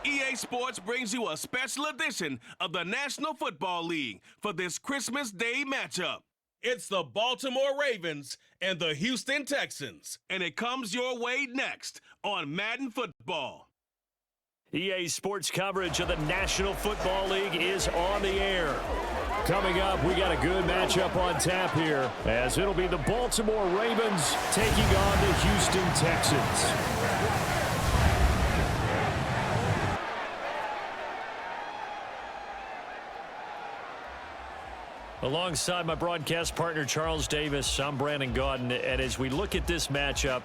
EA Sports brings you a special edition of the National Football League for this Christmas Day matchup. It's the Baltimore Ravens and the Houston Texans, and it comes your way next on Madden Football. EA Sports coverage of the National Football League is on the air. Coming up, we got a good matchup on tap here, as it'll be the Baltimore Ravens taking on the Houston Texans. Alongside my broadcast partner, Charles Davis, I'm Brandon Gaudin, and as we look at this matchup,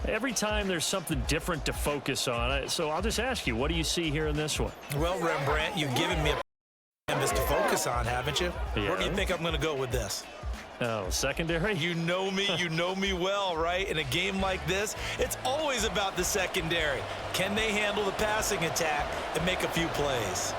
every time there's something different to focus on. So I'll just ask you, what do you see here in this one? Well, Rembrandt, you've given me a canvas to focus on, haven't you? Yeah. Where do you think I'm going to go with this? Oh, secondary? You know me well, right? In a game like this, it's always about the secondary. Can they handle the passing attack and make a few plays?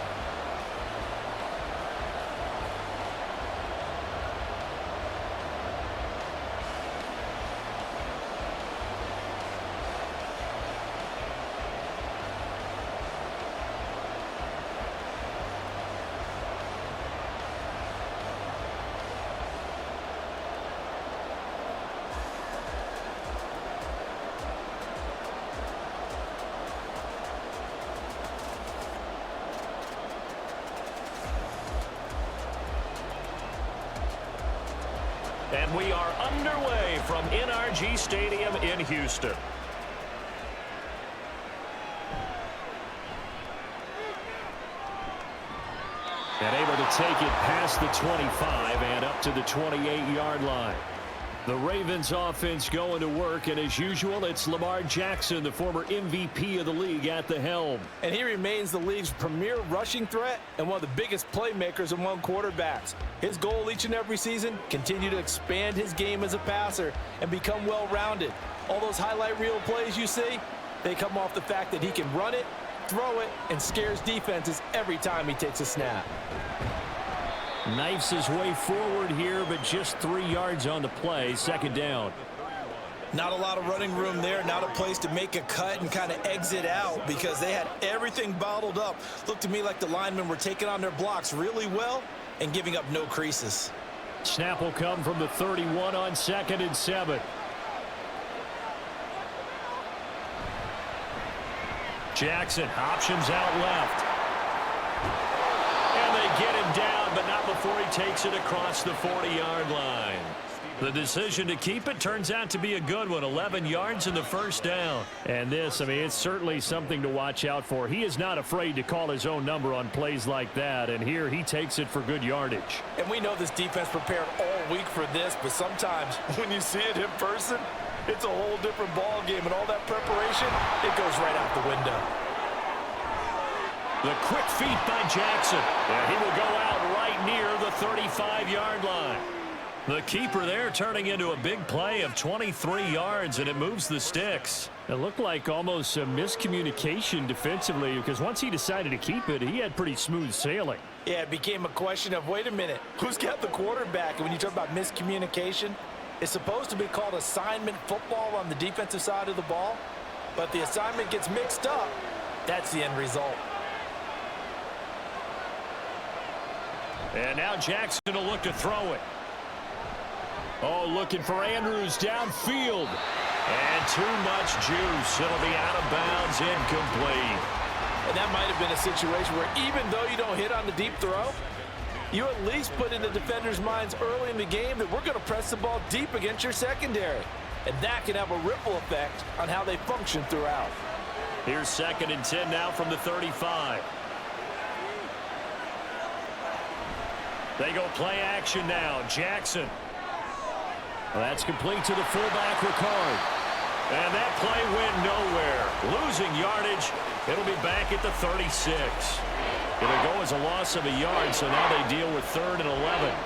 And we are underway from NRG Stadium in Houston. And able to take it past the 25 and up to the 28-yard line. The Ravens offense going to work, and as usual, it's Lamar Jackson, the former MVP of the league, at the helm. And he remains the league's premier rushing threat and one of the biggest playmakers among quarterbacks. His goal each and every season, continue to expand his game as a passer and become well-rounded. All those highlight reel plays you see, they come off the fact that he can run it, throw it, and scares defenses every time he takes a snap. Knifes his way forward here, but just 3 yards on the play, second down. Not a lot of running room there, not a place to make a cut and kind of exit out because they had everything bottled up. Looked to me like the linemen were taking on their blocks really well and giving up no creases. Snap will come from the 31 on 2nd and 7. Jackson options out left. And they get him down, but not before he takes it across the 40-yard line. The decision to keep it turns out to be a good one. 11 yards in the first down. And this, I mean, it's certainly something to watch out for. He is not afraid to call his own number on plays like that. And here he takes it for good yardage. And we know this defense prepared all week for this, but sometimes when you see it in person, it's a whole different ball game. And all that preparation, it goes right out the window. The quick feet by Jackson. And he will go out right near the 35-yard line. The keeper there turning into a big play of 23 yards, and it moves the sticks. It looked like almost a miscommunication defensively because once he decided to keep it, he had pretty smooth sailing. Yeah, it became a question of, wait a minute, who's got the quarterback? And when you talk about miscommunication, it's supposed to be called assignment football on the defensive side of the ball, but the assignment gets mixed up. That's the end result. And now Jackson will look to throw it. Oh, looking for Andrews downfield. And too much juice. It'll be out of bounds, incomplete. And that might have been a situation where even though you don't hit on the deep throw, you at least put in the defenders' minds early in the game that we're going to press the ball deep against your secondary. And that can have a ripple effect on how they function throughout. Here's 2nd and 10 now from the 35. They go play action now. Jackson. Well, that's complete to the fullback, Ricard. And that play went nowhere. Losing yardage. It'll be back at the 36. It'll go as a loss of a yard, so now they deal with 3rd and 11.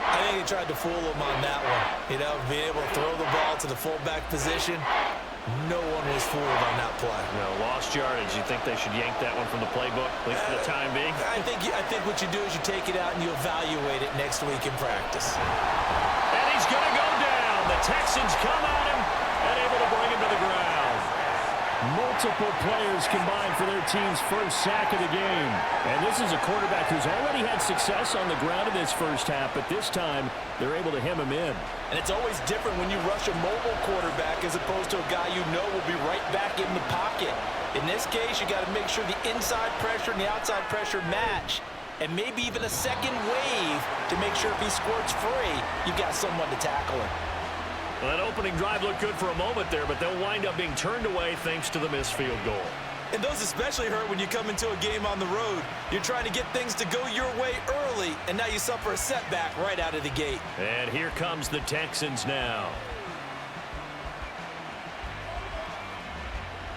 I think they tried to fool him on that one. You know, being able to throw the ball to the fullback position. No one was fooled on that play. No, lost yardage. You think they should yank that one from the playbook, at least for the time being? I think what you do is you take it out and you evaluate it next week in practice. And he's going to go down. The Texans come at him and able to bring him to the ground. Multiple players combined for their team's first sack of the game. And this is a quarterback who's already had success on the ground in this first half, but this time they're able to hem him in. And it's always different when you rush a mobile quarterback as opposed to a guy you know will be right back in the pocket. In this case, you got to make sure the inside pressure and the outside pressure match. And maybe even a second wave to make sure if he squirts free, you've got someone to tackle him. Well, that opening drive looked good for a moment there, but they'll wind up being turned away thanks to the missed field goal. And those especially hurt when you come into a game on the road. You're trying to get things to go your way early, and now you suffer a setback right out of the gate. And here comes the Texans now.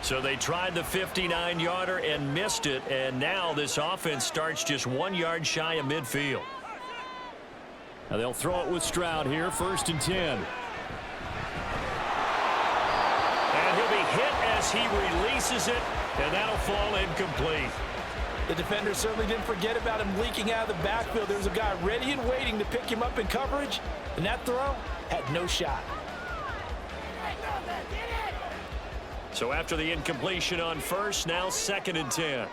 So they tried the 59-yarder and missed it, and now this offense starts just 1 yard shy of midfield. Now they'll throw it with Stroud here, 1st and 10. And he'll be hit as he releases it, and that'll fall incomplete. The defender certainly didn't forget about him leaking out of the backfield. There was a guy ready and waiting to pick him up in coverage, and that throw had no shot. So after the incompletion on 1st, now 2nd and 10.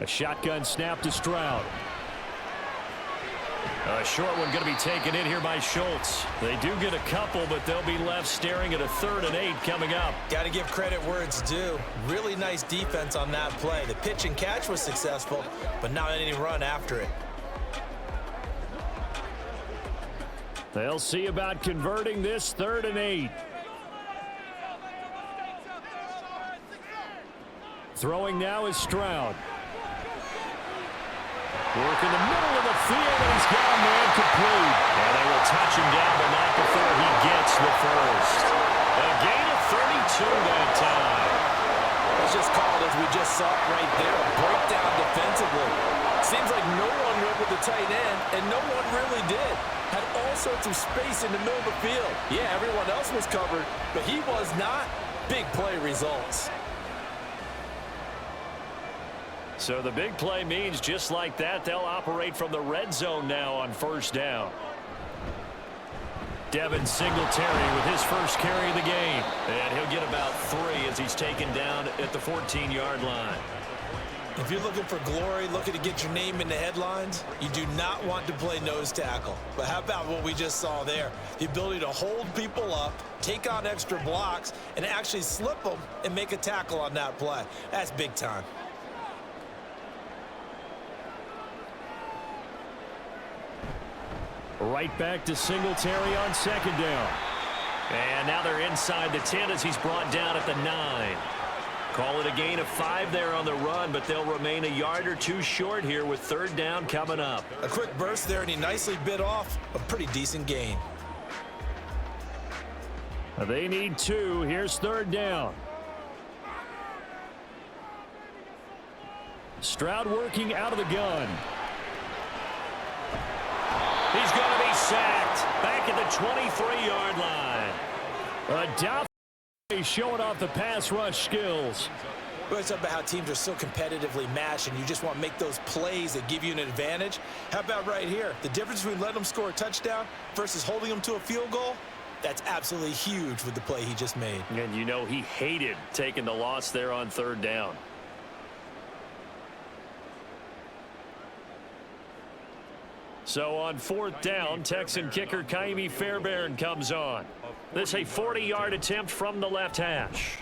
A shotgun snap to Stroud. A short one going to be taken in here by Schultz. They do get a couple, but they'll be left staring at a 3rd and 8 coming up. Got to give credit where it's due. Really nice defense on that play. The pitch and catch was successful, but not any run after it. They'll see about converting this 3rd and 8. Throwing now is Stroud. Work in the middle of the field, and he's got a man complete. And they will touch him down, but not before he gets the first. A gain of 32 that time. Let's just call it as we just saw it right there, a breakdown defensively. Seems like no one went with the tight end, and no one really did. Had all sorts of space in the middle of the field. Yeah, everyone else was covered, but he was not. Big play results. So the big play means just like that, they'll operate from the red zone now on 1st down. Devin Singletary with his first carry of the game. And he'll get about 3 as he's taken down at the 14-yard line. If you're looking for glory, looking to get your name in the headlines, you do not want to play nose tackle. But how about what we just saw there? The ability to hold people up, take on extra blocks, and actually slip them and make a tackle on that play. That's big time. Right back to Singletary on 2nd down. And now they're inside the 10 as he's brought down at the 9. Call it a gain of 5 there on the run, but they'll remain a yard or 2 short here with 3rd down coming up. A quick burst there, and he nicely bit off a pretty decent gain. They need 2. Here's 3rd down. Stroud working out of the gun. He's going to be sacked back at the 23-yard line. A down showing off the pass rush skills. We always talk about how teams are so competitively matched, and you just want to make those plays that give you an advantage. How about right here? The difference between letting them score a touchdown versus holding them to a field goal, that's absolutely huge with the play he just made. And you know he hated taking the loss there on 3rd down. So on 4th down, Texan kicker Kaimi Fairbairn comes on. This a 40-yard attempt from the left hash.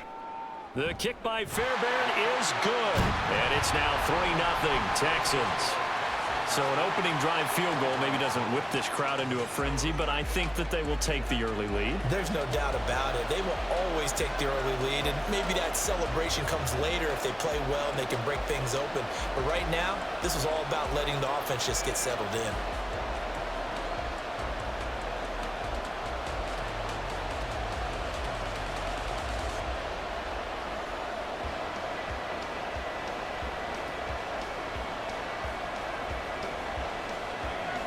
The kick by Fairbairn is good. And it's now 3-0 Texans. So an opening drive field goal maybe doesn't whip this crowd into a frenzy, but I think that they will take the early lead. There's no doubt about it. They will always take the early lead, and maybe that celebration comes later if they play well and they can break things open. But right now, this is all about letting the offense just get settled in.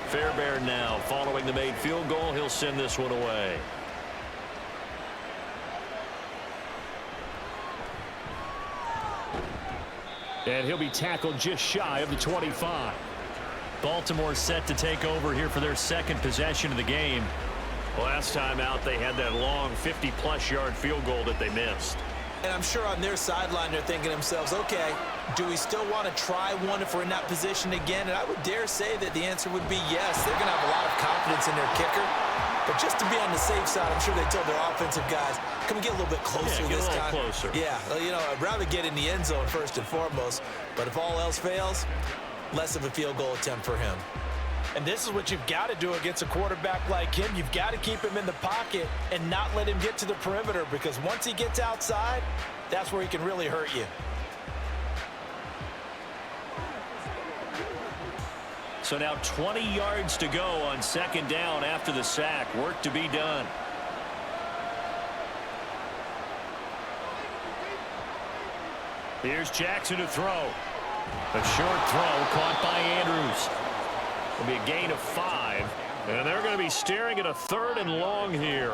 Fairbairn now following the made field goal. He'll send this one away. And he'll be tackled just shy of the 25. Baltimore set to take over here for their 2nd possession of the game. Last time out, they had that long 50-plus yard field goal that they missed. And I'm sure on their sideline they're thinking to themselves, okay, do we still want to try one if we're in that position again? And I would dare say that the answer would be yes. They're going to have a lot of confidence in their kicker. But just to be on the safe side, I'm sure they told their offensive guys, can we get a little bit closer this time? Get a little closer. Yeah, well, you know, I'd rather get in the end zone first and foremost. But if all else fails, less of a field goal attempt for him. And this is what you've got to do against a quarterback like him. You've got to keep him in the pocket and not let him get to the perimeter, because once he gets outside, that's where he can really hurt you. So now 20 yards to go on second down after the sack. Work to be done. Here's Jackson to throw. A short throw caught by Andrews. It'll be a gain of 5. And they're going to be staring at a 3rd and long here.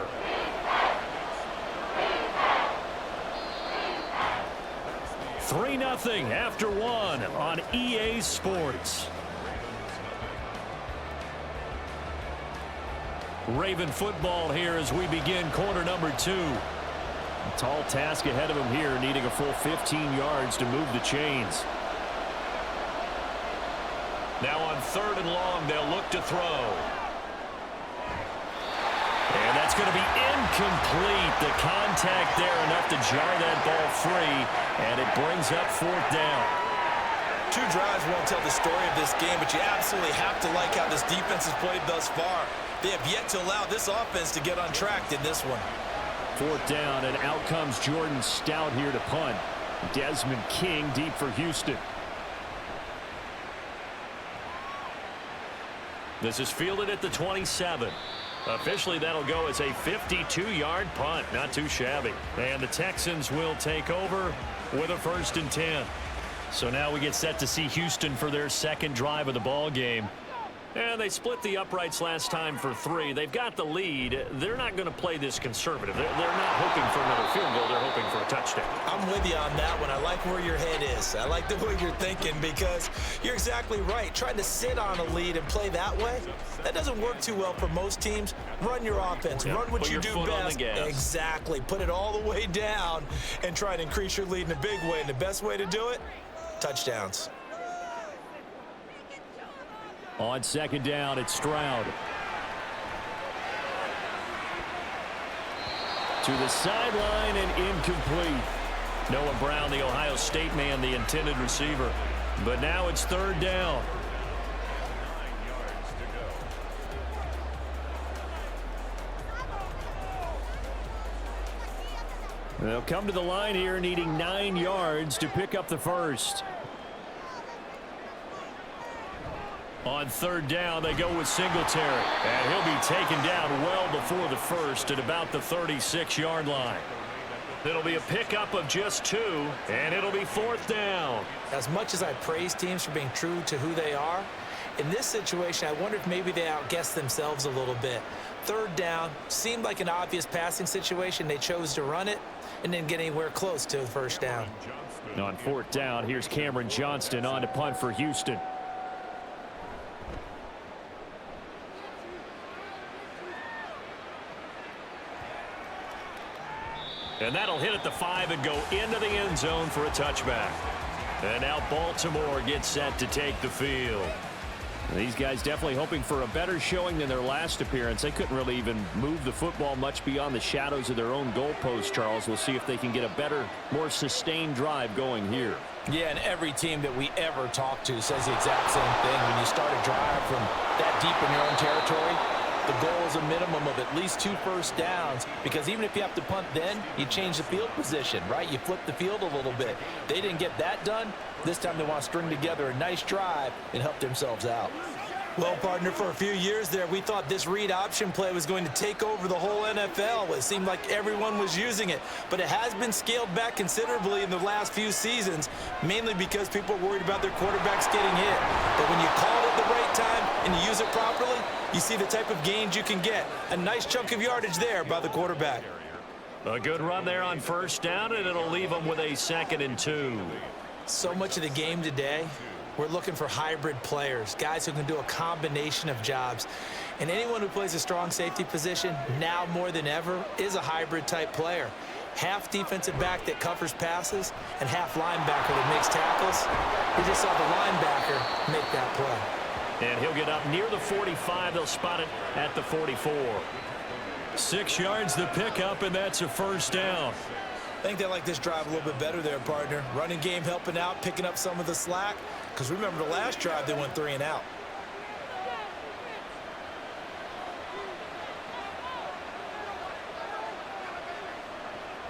Three 0 after 1 on EA Sports. Raven football here as we begin quarter number 2. A tall task ahead of him here, needing a full 15 yards to move the chains. Now on 3rd and long, they'll look to throw. And that's going to be incomplete. The contact there enough to jar that ball free, and it brings up 4th down. 2 drives won't tell the story of this game, but you absolutely have to like how this defense has played thus far. They have yet to allow this offense to get on track in this one. 4th down, and out comes Jordan Stout here to punt. Desmond King deep for Houston. This is fielded at the 27. Officially, that'll go as a 52-yard punt. Not too shabby. And the Texans will take over with a 1st and 10. So now we get set to see Houston for their second drive of the ball game. And they split the uprights last time for 3. They've got the lead. They're not going to play this conservative. They're not hoping for another field goal. They're hoping for a touchdown. I'm with you on that one. I like where your head is. I like the way you're thinking, because you're exactly right. Trying to sit on a lead and play that way, that doesn't work too well for most teams. Run your offense. Run what you do best. Exactly. Put it all the way down and try and increase your lead in a big way. And the best way to do it, touchdowns. On second down, it's Stroud. To the sideline and incomplete. Noah Brown, the Ohio State man, the intended receiver. But now it's 3rd down. They'll come to the line here needing 9 yards to pick up the first. On 3rd down, they go with Singletary. And he'll be taken down well before the first at about the 36-yard line. It'll be a pickup of just 2, and it'll be 4th down. As much as I praise teams for being true to who they are, in this situation, I wonder if maybe they outguessed themselves a little bit. 3rd down seemed like an obvious passing situation. They chose to run it and didn't get anywhere close to the 1st down. On 4th down, here's Cameron Johnston on to punt for Houston. And that'll hit at the 5 and go into the end zone for a touchback. And now Baltimore gets set to take the field. These guys definitely hoping for a better showing than their last appearance. They couldn't really even move the football much beyond the shadows of their own goalpost, Charles. We'll see if they can get a better, more sustained drive going here. Yeah, and every team that we ever talk to says the exact same thing. When you start a drive from that deep in your own territory, the goal is a minimum of at least 2 first downs, because even if you have to punt then, you change the field position, right? You flip the field a little bit. They didn't get that done. This time they want to string together a nice drive and help themselves out. Well, partner, for a few years there, we thought this read option play was going to take over the whole NFL. It seemed like everyone was using it, but it has been scaled back considerably in the last few seasons, mainly because people are worried about their quarterbacks getting hit. But when you call it at the right time and you use it properly, you see the type of gains you can get. A nice chunk of yardage there by the quarterback. A good run there on 1st down, and it'll leave them with a 2nd and 2. So much of the game today We're looking for hybrid players, guys who can do a combination of jobs. And anyone who plays a strong safety position, now more than ever, is a hybrid-type player. Half defensive back that covers passes and half linebacker that makes tackles. We just saw the linebacker make that play. And he'll get up near the 45. They'll spot it at the 44. 6 yards the pickup, and that's a first down. I think they like this drive a little bit better there, partner. Running game helping out, picking up some of the slack. Because remember the last drive, they went 3 and out.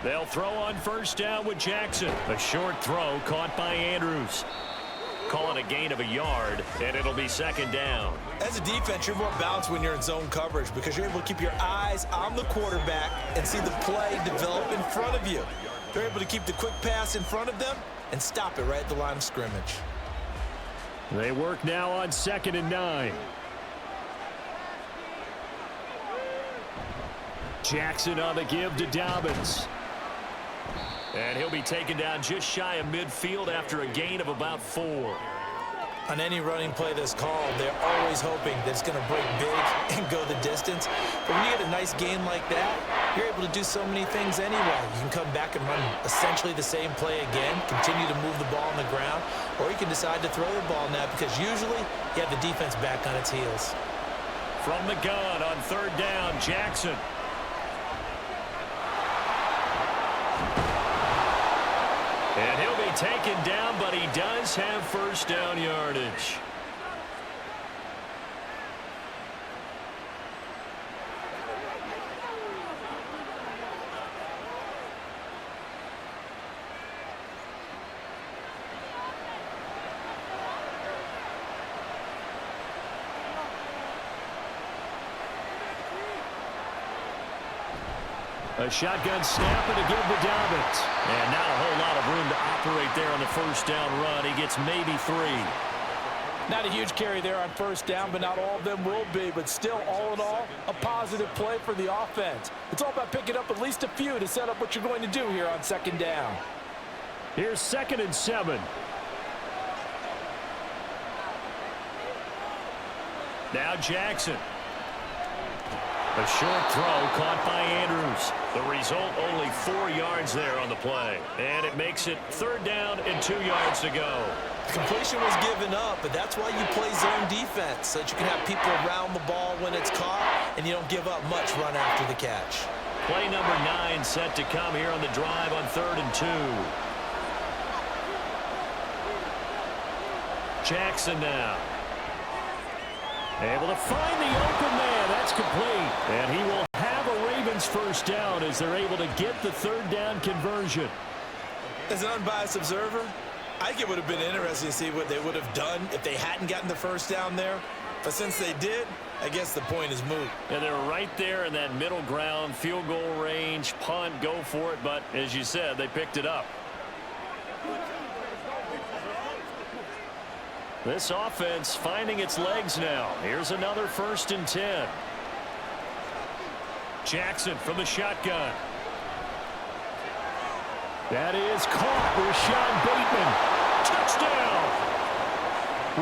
They'll throw on first down with Jackson. A short throw caught by Andrews. Call it a gain of a yard, and it'll be second down. As a defense, you're more balanced when you're in zone coverage because you're able to keep your eyes on the quarterback and see the play develop in front of you. They're able to keep the quick pass in front of them and stop it right at the line of scrimmage. They work now on 2nd and 9. Jackson on the give to Dobbins. And he'll be taken down just shy of midfield after a gain of about 4. On any running play that's called, they're always hoping that it's going to break big and go the distance. But when you get a nice gain like that, you're able to do so many things anyway. You can come back and run essentially the same play again, continue to move the ball on the ground, or you can decide to throw the ball now because usually you have the defense back on its heels. From the gun on 3rd down, Jackson. And he'll be taken down, but he does have first down yardage. A shotgun snap and a give to Dobbins. And not a whole lot of room to operate there on the first down run. He gets maybe 3. Not a huge carry there on first down, but not all of them will be. But still, all in all, a positive play for the offense. It's all about picking up at least a few to set up what you're going to do here on 2nd down. Here's 2nd and 7. Now Jackson. A short throw caught by Andrews. The result, only 4 yards there on the play. And it makes it 3rd down and 2 yards to go. Completion was given up, but that's why you play zone defense, so that you can have people around the ball when it's caught, and you don't give up much run after the catch. Play number 9 set to come here on the drive on 3rd and 2. Jackson now. Able to find the open man. That's complete. And he will have a Ravens first down as they're able to get the 3rd down conversion. As an unbiased observer, I think it would have been interesting to see what they would have done if they hadn't gotten the first down there. But since they did, I guess the point is moot. And they're right there in that middle ground, field goal range, punt, go for it. But as you said, they picked it up. This offense finding its legs now. Here's another 1st and 10. Jackson from the shotgun. That is caught. Rashad Bateman. Touchdown.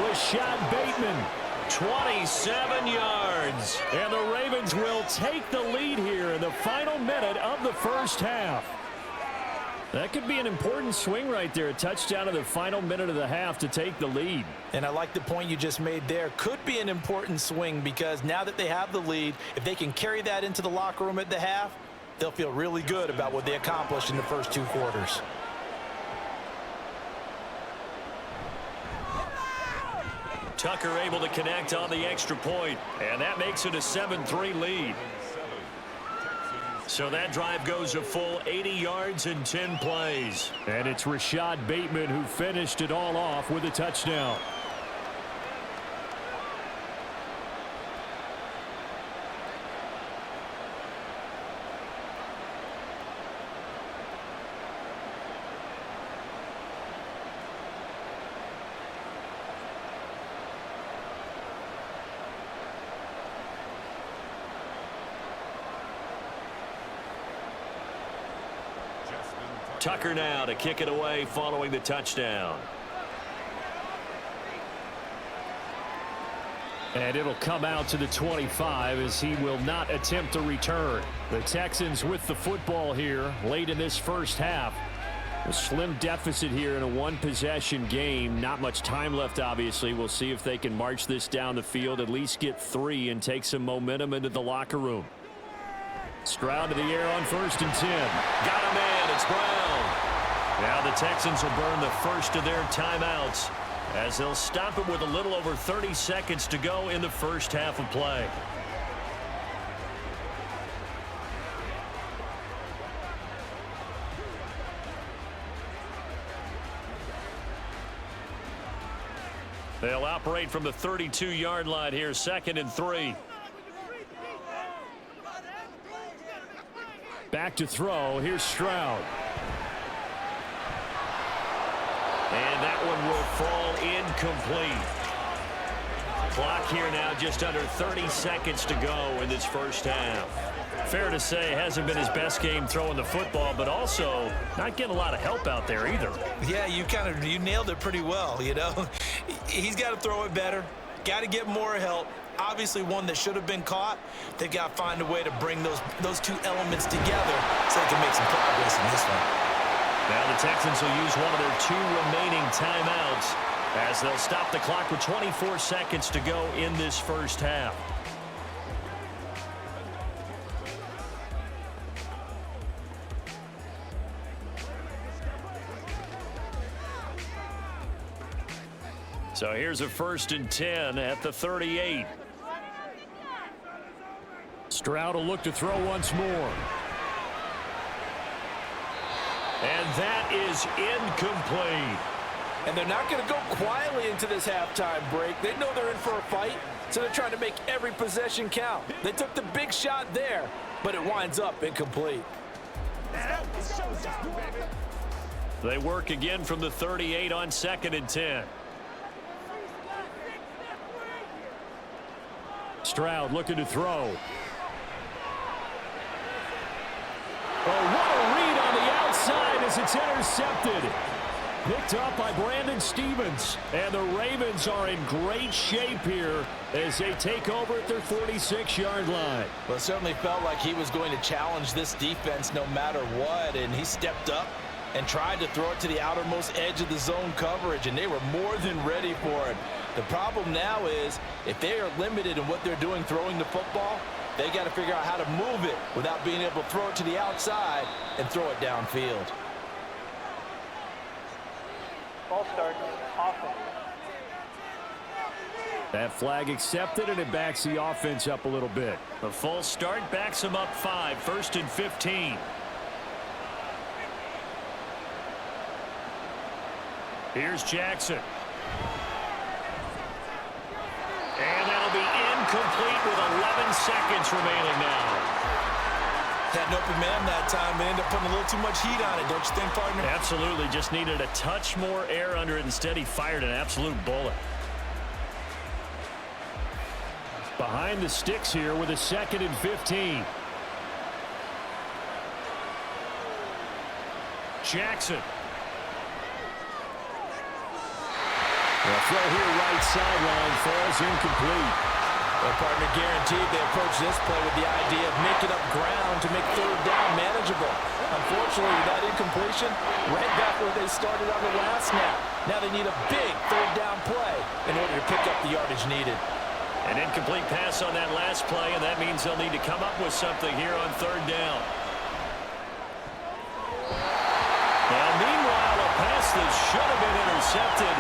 Rashad Bateman. 27 yards. And the Ravens will take the lead here in the final minute of the first half. That could be an important swing right there. A touchdown in the final minute of the half to take the lead. And I like the point you just made there. Could be an important swing because now that they have the lead, if they can carry that into the locker room at the half, they'll feel really good about what they accomplished in the first 2 quarters. Tucker able to connect on the extra point, and that makes it a 7-3 lead. So that drive goes a full 80 yards in 10 plays. And it's Rashad Bateman who finished it all off with a touchdown. Tucker now to kick it away following the touchdown. And it'll come out to the 25 as he will not attempt to return. The Texans with the football here late in this first half. A slim deficit here in a one-possession game. Not much time left, obviously. We'll see if they can march this down the field, at least get 3, and take some momentum into the locker room. Stroud to the air on 1st and 10. Got him in. It's Brown. Now the Texans will burn the first of their timeouts as they'll stop it with a little over 30 seconds to go in the first half of play. They'll operate from the 32-yard line here, 2nd and 3. Back to throw. Here's Stroud. And that one will fall incomplete. Clock here now just under 30 seconds to go in this first half. Fair to say, hasn't been his best game throwing the football, but also not getting a lot of help out there either. Yeah, you nailed it pretty well, you know. He's got to throw it better, got to get more help. Obviously one that should have been caught. They've got to find a way to bring those two elements together so they can make some progress in this one. Now the Texans will use one of their 2 remaining timeouts as they'll stop the clock with 24 seconds to go in this first half. So here's a 1st and 10 at the 38. Stroud will look to throw once more. And that is incomplete. And they're not going to go quietly into this halftime break. They know they're in for a fight, so they're trying to make every possession count. They took the big shot there, but it winds up incomplete. They work again from the 38 on 2nd and 10. Stroud looking to throw. Oh, what a read on the outside as it's intercepted. Picked up by Brandon Stevens. And the Ravens are in great shape here as they take over at their 46-yard line. Well, it certainly felt like he was going to challenge this defense no matter what, and he stepped up and tried to throw it to the outermost edge of the zone coverage, and they were more than ready for it. The problem now is if they are limited in what they're doing throwing the football, they got to figure out how to move it without being able to throw it to the outside and throw it downfield. Ball start, offense. That flag accepted, and it backs the offense up a little bit. The false start backs them up 5, 1st and 15. Here's Jackson. And that'll be incomplete with 11 seconds remaining now. Had an open man that time and ended up putting a little too much heat on it, don't you think, partner? Absolutely. Just needed a touch more air under it. Instead, he fired an absolute bullet. Behind the sticks here with a 2nd and 15. Jackson. The throw here right sideline falls incomplete. Well, partner, guaranteed they approach this play with the idea of making up ground to make 3rd down manageable. Unfortunately, with that incompletion, right back where they started on the last snap. Now they need a big 3rd down play in order to pick up the yardage needed. An incomplete pass on that last play, and that means they'll need to come up with something here on 3rd down. Now, meanwhile, a pass that should have been intercepted,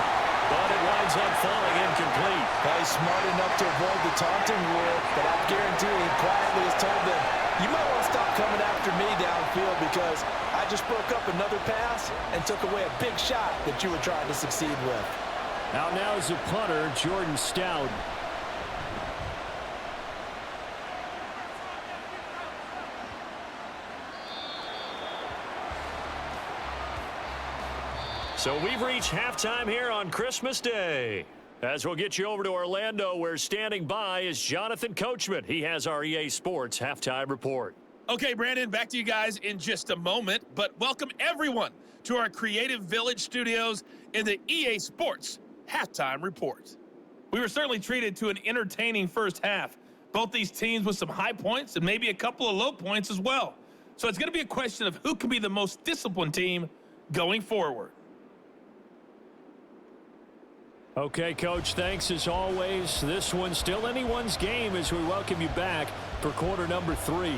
but it winds up falling incomplete. Well, he's smart enough to avoid the taunting rule, but I guarantee he quietly has told them, you might want to stop coming after me downfield because I just broke up another pass and took away a big shot that you were trying to succeed with. Out now is the punter, Jordan Stout. So we've reached halftime here on Christmas Day. As we'll get you over to Orlando, where standing by is Jonathan Coachman. He has our EA Sports Halftime Report. Okay, Brandon, back to you guys in just a moment, but welcome everyone to our Creative Village studios in the EA Sports Halftime Report. We were certainly treated to an entertaining first half. Both these teams with some high points and maybe a couple of low points as well. So it's going to be a question of who can be the most disciplined team going forward. Okay, Coach, thanks as always. This one's still anyone's game as we welcome you back for quarter number 3.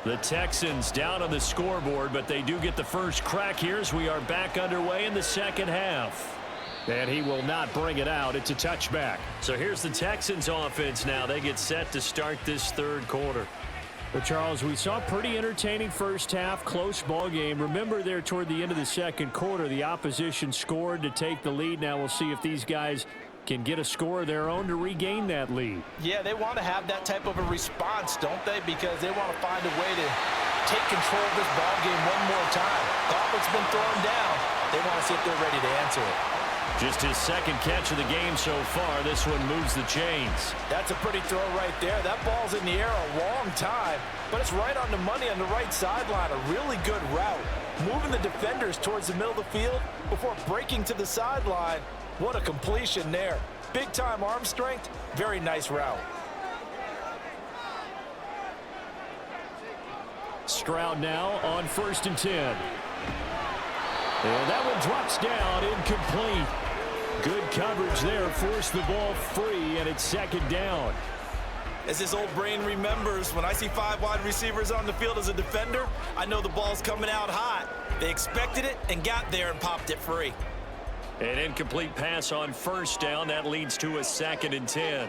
The Texans down on the scoreboard, but they do get the first crack here as we are back underway in the second half. And he will not bring it out. It's a touchback. So here's the Texans offense now. They get set to start this third quarter. Well, Charles, we saw a pretty entertaining first half, close ball game. Remember there toward the end of the second quarter, the opposition scored to take the lead. Now we'll see if these guys can get a score of their own to regain that lead. Yeah, they want to have that type of a response, don't they? Because they want to find a way to take control of this ball game one more time. Gauntlet's been thrown down. They want to see if they're ready to answer it. Just his second catch of the game so far. This one moves the chains. That's a pretty throw right there. That ball's in the air a long time, but it's right on the money on the right sideline. A really good route. Moving the defenders towards the middle of the field before breaking to the sideline. What a completion there. Big-time arm strength. Very nice route. Stroud now on 1st and 10. And that one drops down, incomplete. Good coverage there, forced the ball free, and it's second down. As this old brain remembers, when I see 5 wide receivers on the field as a defender, I know the ball's coming out hot. They expected it and got there and popped it free. An incomplete pass on 1st down. That leads to a 2nd and 10.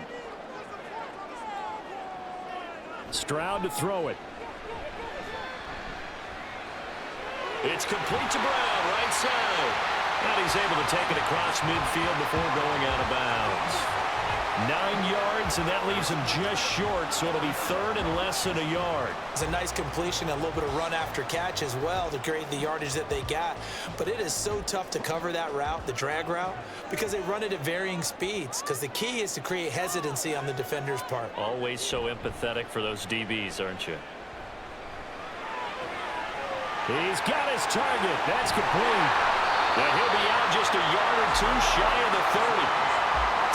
Stroud to throw it. It's complete to Brown, right side. And he's able to take it across midfield before going out of bounds. 9 yards, and that leaves him just short, so it'll be 3rd and less than a yard. It's a nice completion, a little bit of run after catch as well to create the yardage that they got. But it is so tough to cover that route, the drag route, because they run it at varying speeds. Because the key is to create hesitancy on the defender's part. Always so empathetic for those DBs, aren't you? He's got his target. That's complete. And he'll be out just a yard or 2 shy of the 30.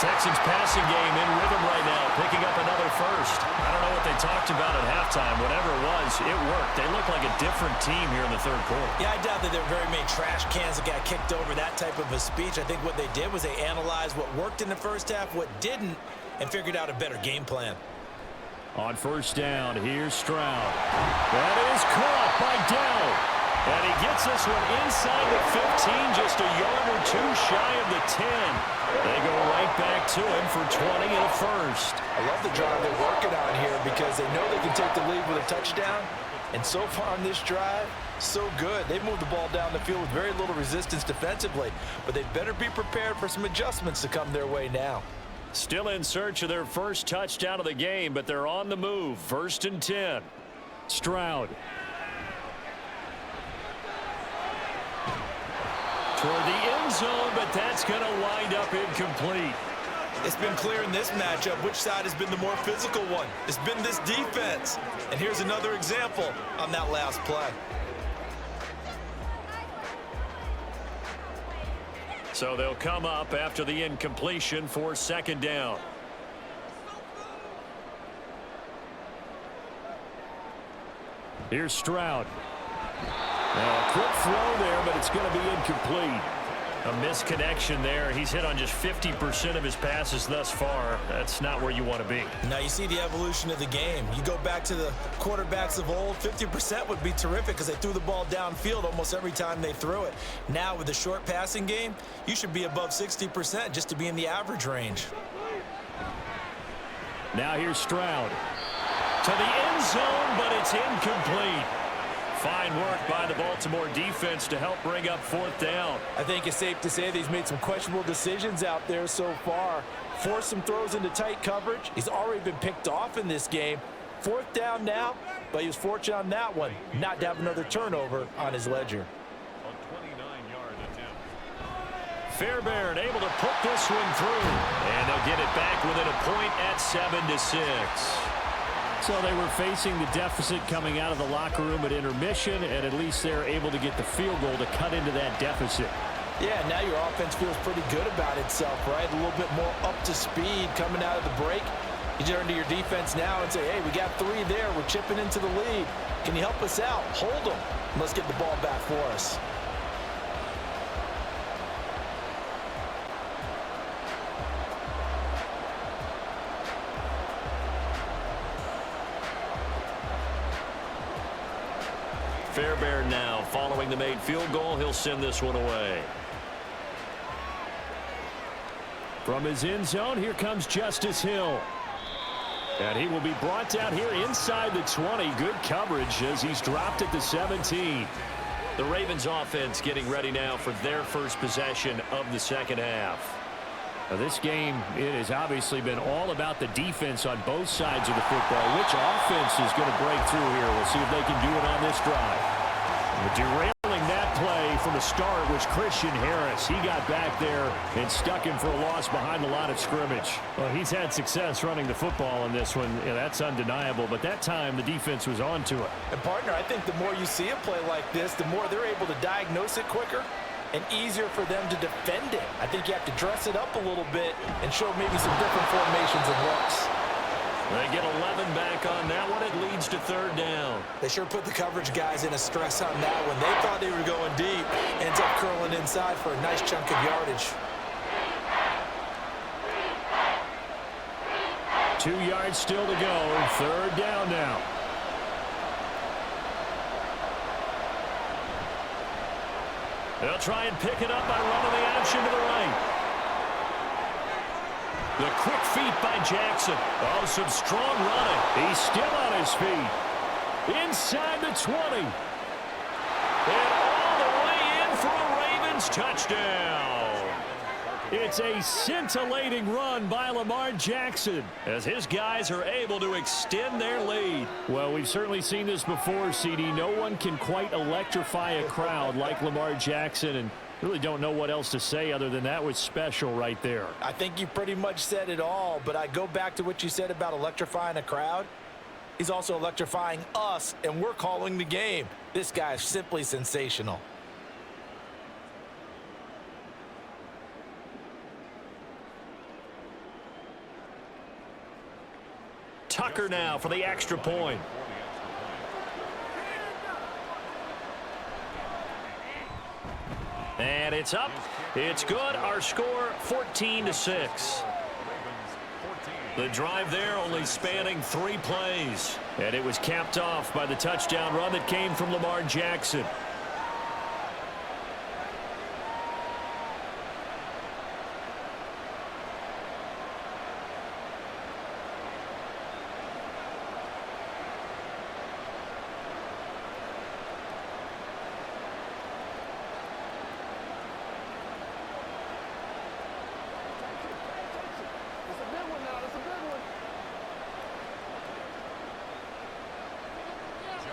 Texans passing game in rhythm right now, picking up another first. I don't know what they talked about at halftime. Whatever it was, it worked. They look like a different team here in the third quarter. Yeah, I doubt that there were very many trash cans that got kicked over, that type of a speech. I think what they did was they analyzed what worked in the first half, what didn't, and figured out a better game plan. On 1st down, here's Stroud. That is caught by Dell. And he gets this one inside the 15, just a yard or 2 shy of the 10. They go right back to him for 20 and a first. I love the drive they're working on here because they know they can take the lead with a touchdown. And so far on this drive, so good. They moved the ball down the field with very little resistance defensively. But they better be prepared for some adjustments to come their way now. Still in search of their first touchdown of the game, but they're on the move. 1st and 10. Stroud. Toward the end zone, but that's going to wind up incomplete. It's been clear in this matchup which side has been the more physical one. It's been this defense. And here's another example on that last play. So they'll come up after the incompletion for 2nd down. Here's Stroud. Now, a quick throw there, but it's going to be incomplete. A misconnection there. He's hit on just 50% of his passes thus far. That's not where you want to be. Now you see the evolution of the game. You go back to the quarterbacks of old, 50% would be terrific because they threw the ball downfield almost every time they threw it. Now with the short passing game, you should be above 60% just to be in the average range. Now here's Stroud. To the end zone, but it's incomplete. Fine work by the Baltimore defense to help bring up 4th down. I think it's safe to say that he's made some questionable decisions out there so far. Forced some throws into tight coverage. He's already been picked off in this game. 4th down now, but he was fortunate on that one not to have another turnover on his ledger. A 29-yard attempt. Fairbairn able to put this one through. And they'll get it back within a point at 7-6. So they were facing the deficit coming out of the locker room at intermission, and at least they're able to get the field goal to cut into that deficit. Yeah, now your offense feels pretty good about itself, right? A little bit more up to speed coming out of the break. You turn to your defense now and say, hey, we got 3 there. We're chipping into the lead. Can you help us out? Hold them. Let's get the ball back for us. Fairbairn now following the made field goal. He'll send this one away. From his end zone, here comes Justice Hill. And he will be brought down here inside the 20. Good coverage as he's dropped at the 17. The Ravens offense getting ready now for their first possession of the second half. Now this game, it has obviously been all about the defense on both sides of the football. Which offense is going to break through here? We'll see if they can do it on this drive. And derailing that play from the start was Christian Harris. He got back there and stuck him for a loss behind the line of scrimmage. Well, he's had success running the football in this one. Yeah, that's undeniable. But that time, the defense was on to it. And, partner, I think the more you see a play like this, the more they're able to diagnose it quicker and easier for them to defend it. I think you have to dress it up a little bit and show maybe some different formations and looks. They get 11 back on that one. It leads to 3rd down. They sure put the coverage guys in a stress on that one. They thought they were going deep. Ends up curling inside for a nice chunk of yardage. 2 yards still to go. 3rd down now. They'll try and pick it up by running the option to the right. The quick feet by Jackson. Oh, some strong running. He's still on his feet. Inside the 20. And all the way in for a Ravens touchdown. It's a scintillating run by Lamar Jackson as his guys are able to extend their lead. Well, we've certainly seen this before, CD. No one can quite electrify a crowd like Lamar Jackson, and really don't know what else to say other than that was special right there. I think you pretty much said it all, but I go back to what you said about electrifying a crowd. He's also electrifying us, and we're calling the game. This guy is simply sensational. Tucker now for the extra point. And it's up. It's good. Our score 14-6. The drive there only spanning 3 plays. And it was capped off by the touchdown run that came from Lamar Jackson.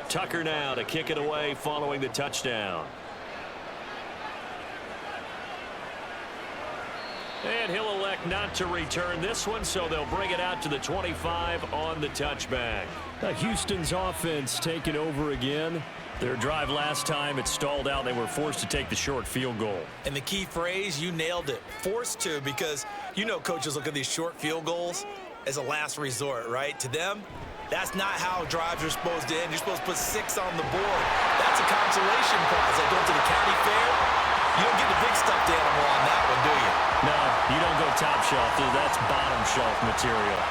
Tucker now to kick it away following the touchdown. And he'll elect not to return this one, so they'll bring it out to the 25 on the touchback. Houston's offense taking over again. Their drive last time, it stalled out. They were forced to take the short field goal. And the key phrase, you nailed it. Forced to, because you know coaches look at these short field goals as a last resort, right? To them, that's not how drives are supposed to end. You're supposed to put 6 on the board. That's a consolation prize. Like going to the county fair, you don't get the big stuffed animal on that one, do you? No, you don't go top shelf, dude. That's bottom shelf material.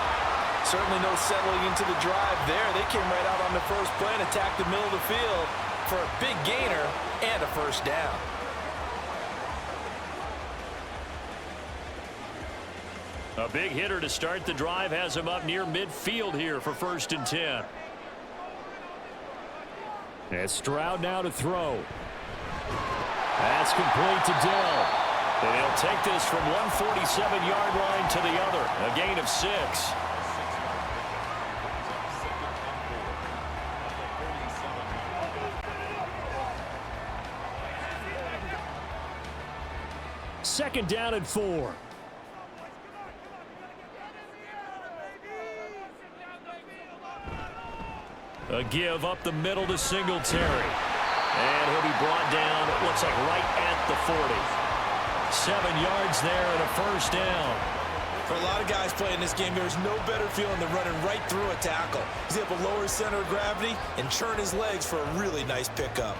Certainly no settling into the drive there. They came right out on the first play and attacked the middle of the field for a big gainer and a first down. A big hitter to start the drive has him up near midfield here for 1st and 10. And Stroud now to throw. That's complete to Dill. And he'll take this from 147-yard line to the other. A gain of 6. Second down and 4. A give up the middle to Singletary. And he'll be brought down, it looks like right at the 40. 7 yards there and a first down. For a lot of guys playing this game, there's no better feeling than running right through a tackle. He's able to lower his center of gravity and churn his legs for a really nice pickup.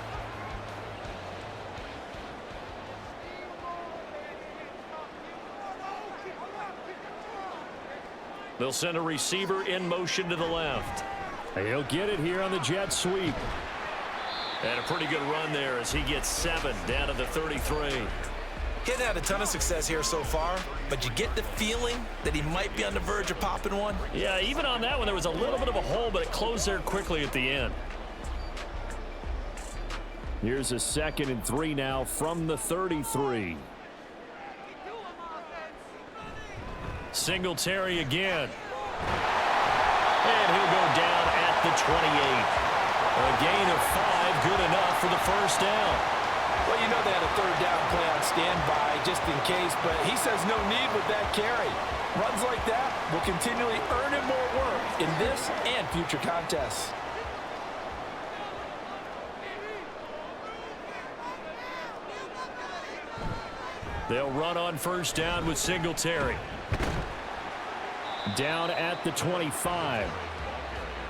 They'll send a receiver in motion to the left. He'll get it here on the jet sweep. And a pretty good run there as he gets 7 down to the 33. He hasn't had a ton of success here so far, but you get the feeling that he might be on the verge of popping one. Yeah, even on that one, there was a little bit of a hole, but it closed there quickly at the end. Here's a 2nd and 3 now from the 33. Singletary again. And he'll go down at the 28. A gain of 5, good enough for the first down. Well, you know they had a 3rd down play on standby just in case, but he says no need with that carry. Runs like that will continually earn him more work in this and future contests. They'll run on first down with Singletary. Down at the 25.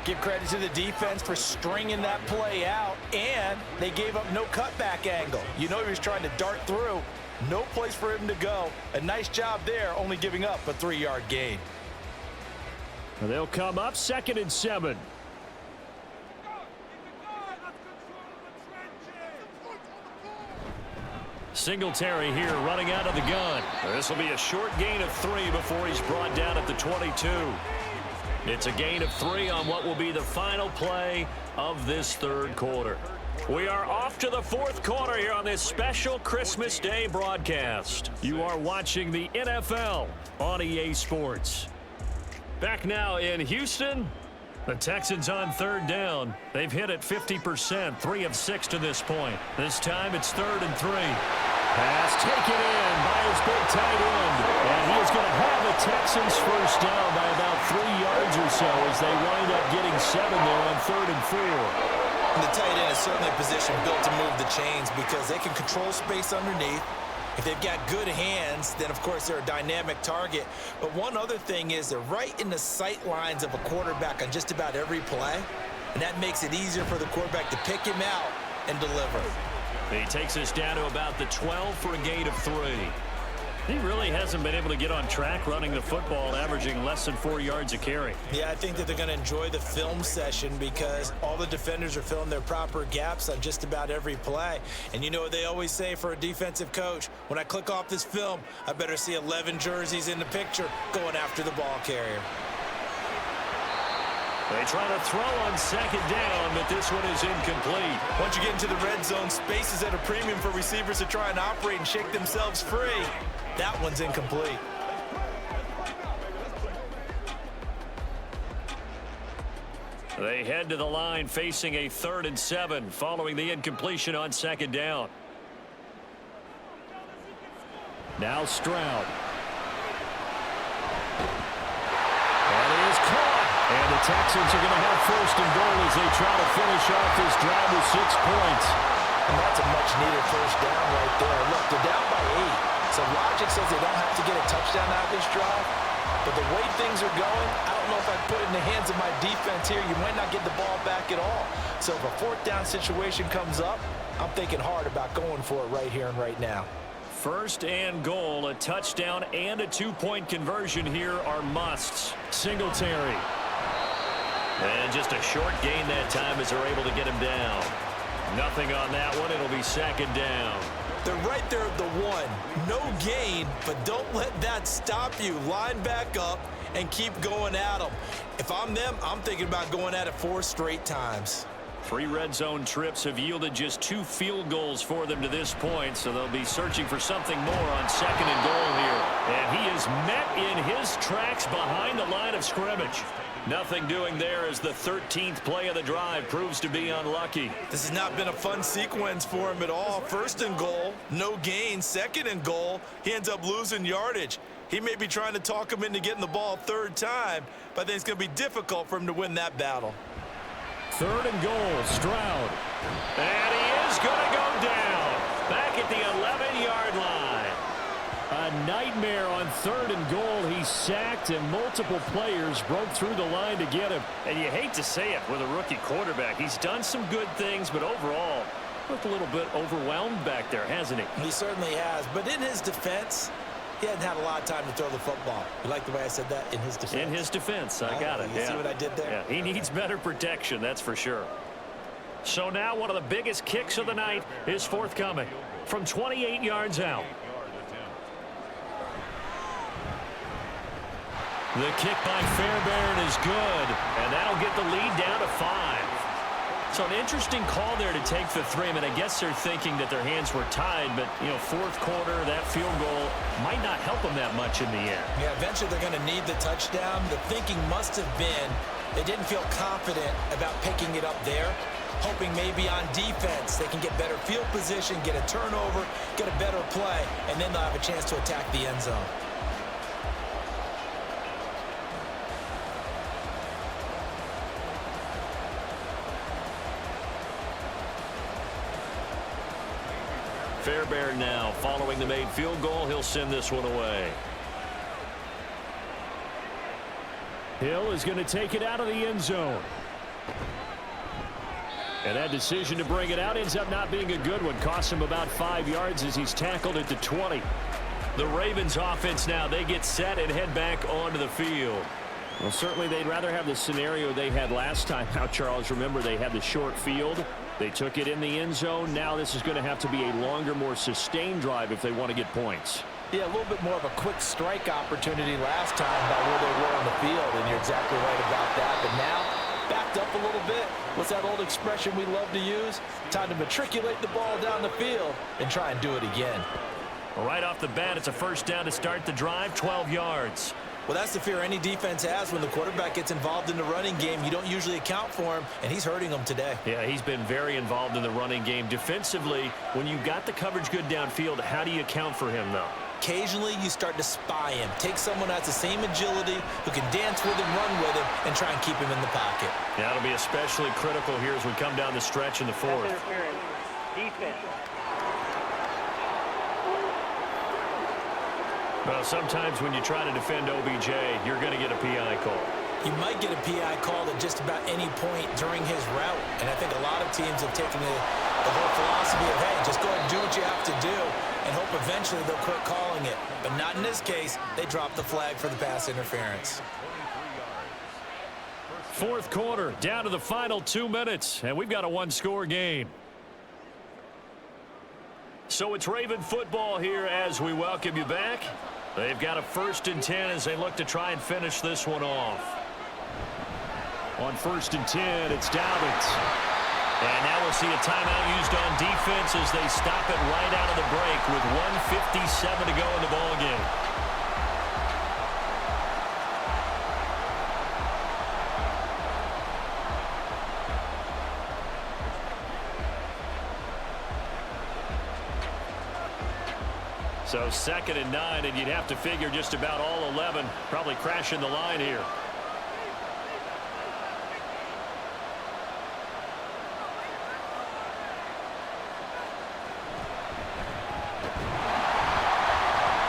Give credit to the defense for stringing that play out, and they gave up no cutback angle. You know he was trying to dart through. No place for him to go. A nice job there, only giving up a 3-yard gain. They'll come up 2nd and 7. Singletary here running out of the gun. This will be a short gain of 3 before he's brought down at the 22. It's a gain of 3 on what will be the final play of this 3rd quarter. We are off to the 4th quarter here on this special Christmas Day broadcast. You are watching the NFL on EA Sports. Back now in Houston, the Texans on 3rd down. They've hit it 50%, 3 of 6 to this point. This time it's 3rd and 3. Pass taken in by his big tight end. And he is going to have the Texans first down by about 3 yards or so as they wind up getting 7 there on 3rd and 4. And the tight end is certainly a position built to move the chains because they can control space underneath. If they've got good hands, then of course they're a dynamic target. But one other thing is they're right in the sight lines of a quarterback on just about every play. And that makes it easier for the quarterback to pick him out and deliver. He takes us down to about the 12 for a gain of 3. He really hasn't been able to get on track running the football, averaging less than 4 yards a carry. Yeah, I think that they're going to enjoy the film session because all the defenders are filling their proper gaps on just about every play. And you know what they always say for a defensive coach? When I click off this film, I better see 11 jerseys in the picture going after the ball carrier. They try to throw on 2nd down, but this one is incomplete. Once you get into the red zone, space is at a premium for receivers to try and operate and shake themselves free. That one's incomplete. They head to the line facing a 3rd and 7 following the incompletion on 2nd down. Now Stroud. And he is caught. And the Texans are going to have 1st and goal as they try to finish off this drive with 6 points. And that's a much-needed first down right there. Look, they're down by 8. So logic says they don't have to get a touchdown out of this drive. But the way things are going, I don't know if I'd put it in the hands of my defense here. You might not get the ball back at all. So if a 4th down situation comes up, I'm thinking hard about going for it right here and right now. 1st and goal, a touchdown and a 2-point conversion here are musts. Singletary. And just a short gain that time as they're able to get him down. Nothing on that one. It'll be 2nd down. They're right there at the 1. No gain, but don't let that stop you. Line back up and keep going at them. If I'm them, I'm thinking about going at it 4 straight times. 3 red zone trips have yielded just 2 field goals for them to this point, so they'll be searching for something more on 2nd and goal here. And he is met in his tracks behind the line of scrimmage. Nothing doing there as the 13th play of the drive proves to be unlucky. This has not been a fun sequence for him at all. 1st and goal, no gain. 2nd and goal, he ends up losing yardage. He may be trying to talk him into getting the ball 3rd time, but I think it's going to be difficult for him to win that battle. 3rd and goal, Stroud. And he is going to go down. Back at the 11-yard line. A nightmare on 3rd and goal. He's sacked, and multiple players broke through the line to get him. And you hate to say it with a rookie quarterback. He's done some good things, but overall, looked a little bit overwhelmed back there, hasn't he? He certainly has, but in his defense, he hadn't had a lot of time to throw the football. You like the way I said that? In his defense? In his defense. I got it. You see what I did there? Yeah, he needs better protection, that's for sure. So now one of the biggest kicks of the night is forthcoming from 28 yards out. The kick by Fairbairn is good, and that'll get the lead down to 5. So an interesting call there to take the 3. I mean, I guess they're thinking that their hands were tied, but, you know, 4th quarter, that field goal might not help them that much in the end. Yeah, eventually they're going to need the touchdown. The thinking must have been they didn't feel confident about picking it up there, hoping maybe on defense they can get better field position, get a turnover, get a better play, and then they'll have a chance to attack the end zone. Fairbairn now following the made field goal. He'll send this one away. Hill is going to take it out of the end zone. And that decision to bring it out ends up not being a good one. Costs him about 5 yards as he's tackled at the 20. The Ravens offense now, they get set and head back onto the field. Well, certainly they'd rather have the scenario they had last time out, Charles. Remember, they had the short field. They took it in the end zone. Now this is going to have to be a longer, more sustained drive if they want to get points. Yeah, a little bit more of a quick strike opportunity last time by where they were on the field, and you're exactly right about that. But now, backed up a little bit. What's that old expression we love to use? Time to matriculate the ball down the field and try and do it again. Well, right off the bat, it's a 1st down to start the drive, 12 yards. Well, that's the fear any defense has when the quarterback gets involved in the running game. You don't usually account for him, and he's hurting them today. Yeah, he's been very involved in the running game. Defensively, when you got the coverage good downfield, how do you account for him, though? Occasionally, you start to spy him. Take someone that's the same agility, who can dance with him, run with him, and try and keep him in the pocket. Yeah, it'll be especially critical here as we come down the stretch in the 4th. Interference. Defense. Well, sometimes when you try to defend OBJ, you're going to get a PI call. You might get a PI call at just about any point during his route. And I think a lot of teams have taken the whole philosophy of, hey, just go ahead and do what you have to do and hope eventually they'll quit calling it. But not in this case. They dropped the flag for the pass interference. 4th quarter, down to the final 2 minutes, and we've got a 1-score game. So it's Raven football here as we welcome you back. They've got a 1st and 10 as they look to try and finish this one off. On 1st and 10, it's Dobbins. And now we'll see a timeout used on defense as they stop it right out of the break with 1:57 to go in the ballgame. So 2nd and 9, and you'd have to figure just about all 11 probably crashing the line here.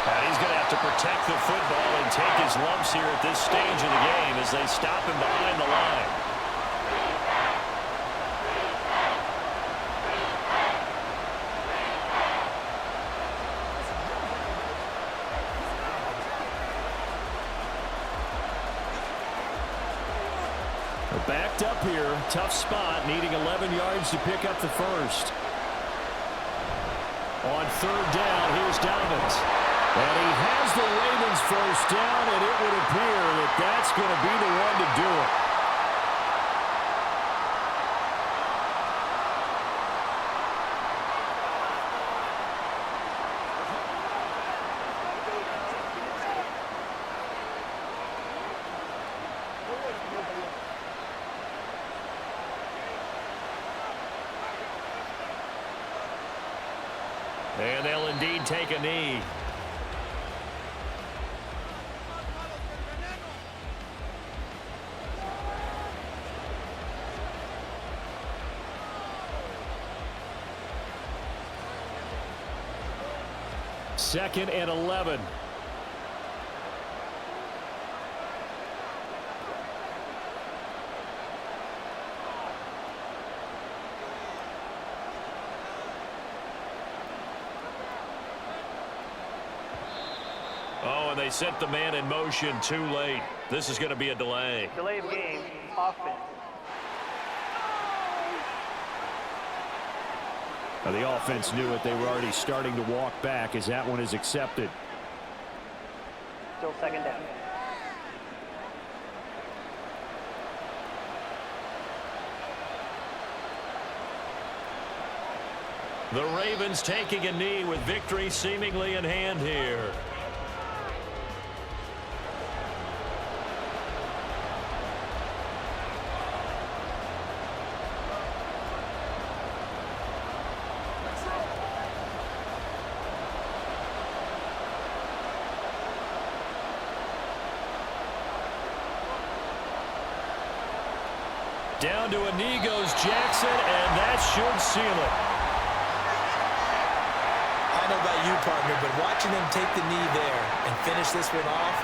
And he's going to have to protect the football and take his lumps here at this stage of the game as they stop him behind the line. Backed up here, tough spot, needing 11 yards to pick up the 1st. On 3rd down, here's Dobbins. And he has the Ravens 1st down, and it would appear that that's going to be the one to do it. And they'll indeed take a knee. Second and 11. Oh, and they set the man in motion too late. This is going to be a delay. Delay of game, offense. Now, the offense knew it. They were already starting to walk back as that one is accepted. Still second down. The Ravens taking a knee with victory seemingly in hand here. Down to a knee goes Jackson, and that should seal it. I don't know about you, partner, but watching them take the knee there and finish this one off,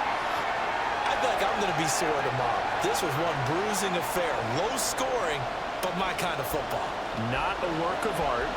I feel like I'm going to be sore tomorrow. This was one bruising affair. Low scoring, but my kind of football. Not a work of art,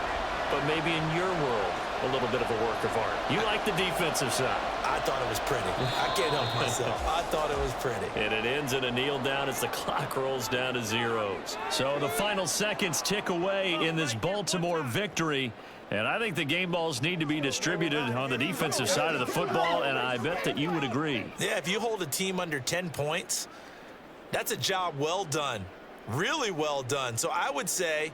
but maybe in your world, a little bit of a work of art. You like the defensive side. I thought it was pretty. I can't help myself. I thought it was pretty. And it ends in a kneel down as the clock rolls down to zeros. So the final seconds tick away in this Baltimore victory. And I think the game balls need to be distributed on the defensive side of the football, and I bet that you would agree. Yeah, if you hold a team under 10 points, that's a job well done. Really well done. So I would say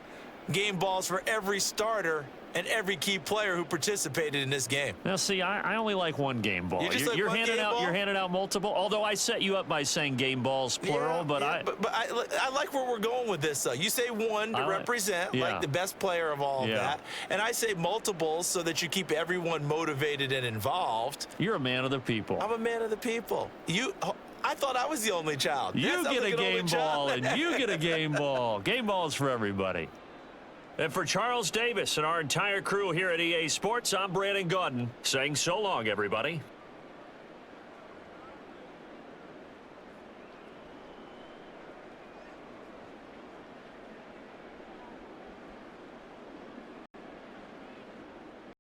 game balls for every starter and every key player who participated in this game. Now, see, I only like one game ball. You're handing out multiple. Although I set you up by saying game balls plural, but I like where we're going with this. Though you say one to represent like the best player of all of that, and I say multiples so that you keep everyone motivated and involved. You're a man of the people. I'm a man of the people. I thought I was the only child. You get a game ball, and you get a game ball. Game balls for everybody. And for Charles Davis and our entire crew here at EA Sports, I'm Brandon Gaudin saying so long, everybody.